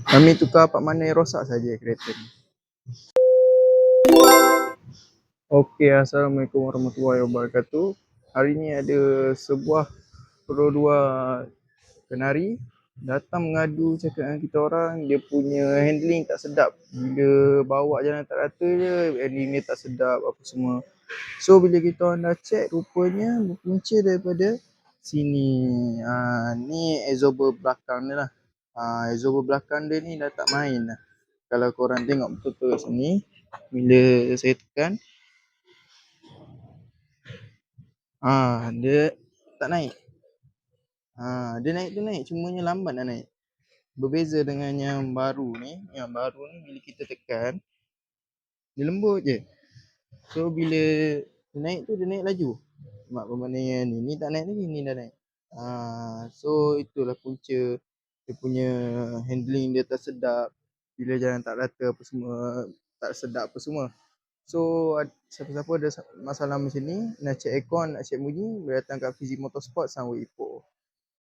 Kami tukar part mana yang rosak saja kereta ni. Okey, Assalamualaikum warahmatullahi wabarakatuh. Hari ni ada sebuah kedua kenari datang mengadu cakap dengan kita orang dia punya handling tak sedap. Bila bawa jalan tak rata je, handling dia tak sedap apa semua. So bila kita orang dah check, rupanya berpunca daripada sini. Ni exhaust belakang dia lah. Exhaust belakang dia ni dah tak main lah. Kalau korang tengok betul-betul kat sini, bila saya tekan, dia tak naik. Dia naik tu naik, cumanya lambat nak naik. Berbeza dengan yang baru ni bila kita tekan, dia lembut je. So bila dia naik tu, dia naik laju. Mak perbandingan ni tak naik lagi, ni dah naik. So itulah punca dia punya handling dia tak sedap. Bila jalan tak rata apa semua, tak sedap apa semua. So siapa-siapa ada masalah macam ni, nak check aircon, nak check bunyi, boleh datang kat Fizi Motorsport Sunway Ipoh.